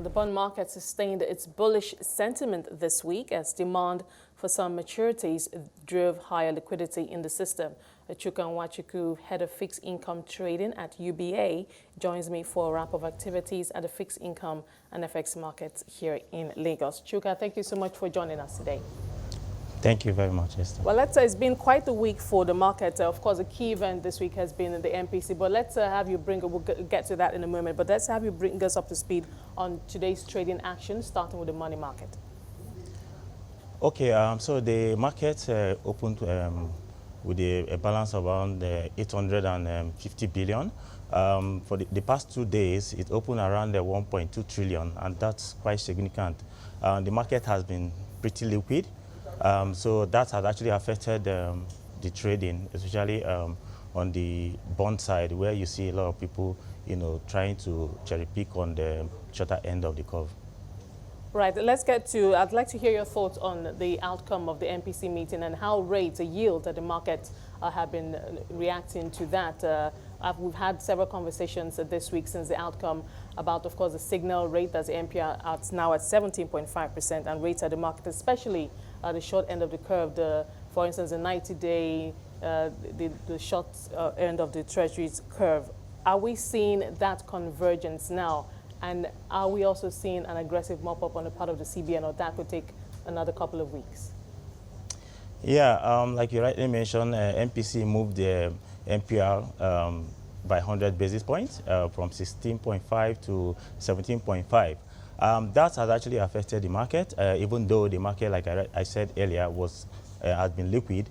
The bond market sustained its bullish sentiment this week as demand for some maturities drove higher liquidity in the system. Chuka Nwachukwu, head of fixed income trading at UBA, joins me for a wrap of activities at the fixed income and FX markets here in Lagos. Chuka, thank you so much for joining us today. Thank you very much, Esther. Well, it's been quite a week for the market. Of course, a key event this week has been the MPC, but let's have you we'll get to that in a moment, but let's have you bring us up to speed on today's trading action, starting with the money market. Okay, so the market opened with a balance of around 850 billion. For the past 2 days, it opened around 1.2 trillion, and that's quite significant. The market has been pretty liquid. So that has actually affected the trading, especially on the bond side, where you see a lot of people, trying to cherry pick on the shorter end of the curve. Right. Let's get to. I'd like to hear your thoughts on the outcome of the MPC meeting and how rates, the yield that the markets have been reacting to that. We've had several conversations this week since the outcome about, of course, the signal rate that's the MPR is now at 17.5%, and rates at the market, especially the short end of the curve, for instance, the 90-day, the short end of the Treasuries curve. Are we seeing that convergence now? And are we also seeing an aggressive mop-up on the part of the CBN, or that could take another couple of weeks? Yeah, like you rightly mentioned, MPC moved the MPR by 100 basis points from 16.5 to 17.5. That has actually affected the market, even though the market, like I said earlier, has been liquid.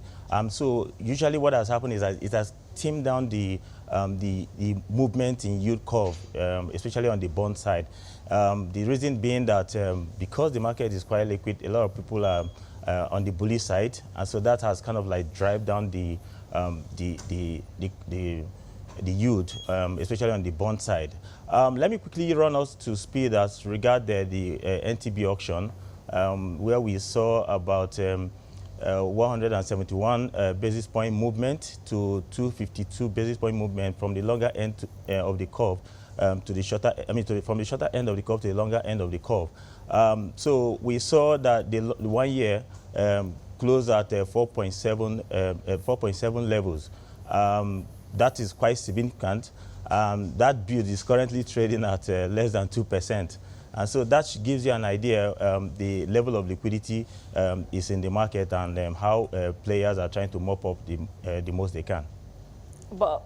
So usually what has happened is that it has tamed down the movement in yield curve, especially on the bond side. The reason being that because the market is quite liquid, a lot of people are on the bullish side, and so that has kind of like drive down the yield, especially on the bond side. Let me quickly run us to speed as regard the NTB auction, where we saw about 171 basis point movement to 252 basis point movement from the longer end of the curve to the shorter. From the shorter end of the curve to the longer end of the curve. So we saw that the 1 year closed at 4.7 levels. That is quite significant. That bid is currently trading at less than 2%. And so that gives you an idea the level of liquidity is in the market, and how players are trying to mop up the most they can. But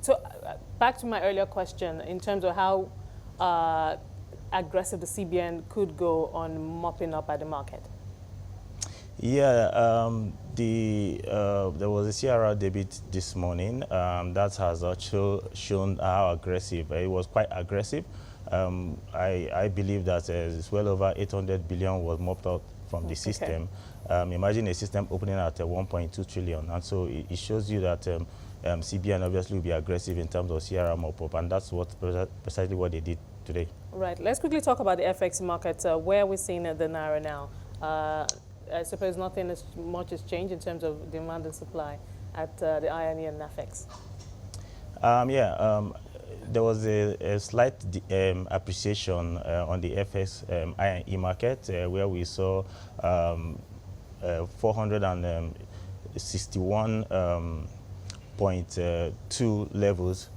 so back to my earlier question in terms of how aggressive the CBN could go on mopping up at the market. Yeah, there was a CRR debit this morning that has also shown how aggressive. It was quite aggressive. I believe that it's well over 800 billion was mopped out from the system. Okay. Imagine a system opening at 1.2 trillion. And so it shows you that CBN obviously will be aggressive in terms of CRR mop-up, and that's precisely what they did today. Right. Let's quickly talk about the FX market. Where we're seeing the Naira now. I suppose nothing as much has changed in terms of demand and supply at the INE and FX. There was a slight appreciation on the FX INE market, where we saw 461.2 levels.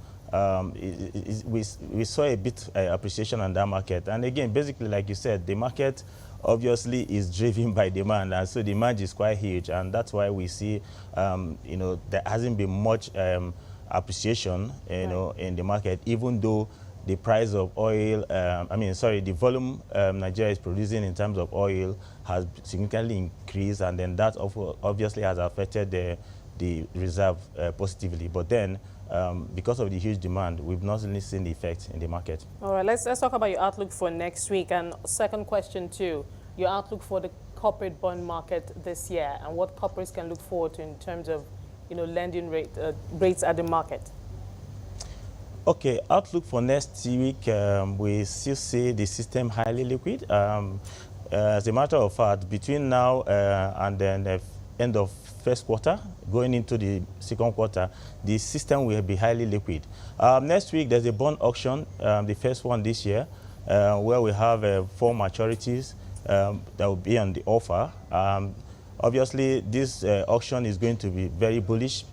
We saw a bit appreciation on that market. And again, basically, like you said, the market obviously is driven by demand, and so demand is quite huge, and that's why we see there hasn't been much appreciation in the market, even though the price of oil, the volume Nigeria is producing in terms of oil has significantly increased, and then that obviously has affected the reserve positively. But then because of the huge demand, we've not really seen the effect in the market. All right, let's talk about your outlook for next week. And second question too, your outlook for the corporate bond market this year, and what corporates can look forward to in terms of lending rates at the market. Okay, outlook for next week, we still see the system highly liquid. As a matter of fact, between now and then the end of first quarter, going into the second quarter, the system will be highly liquid. Next week, there's a bond auction, the first one this year. where we have 4 maturities that will be on the offer. Obviously, this auction is going to be very bullish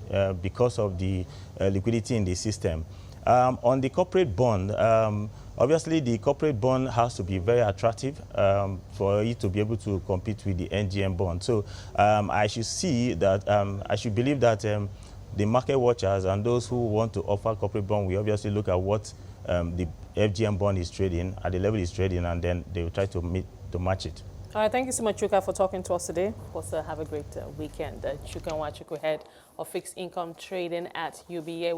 because of the liquidity in the system. On the corporate bond, obviously the corporate bond has to be very attractive for it to be able to compete with the NGM bond. So I should see that, I should believe that the market watchers and those who want to offer corporate bond will obviously look at what the FGM bond is trading, at the level it's trading, and then they will try to match it. All right, thank you so much, Chuka, for talking to us today. Of course, have a great weekend. Chuka Nwachukwu, head of fixed income trading at UBA.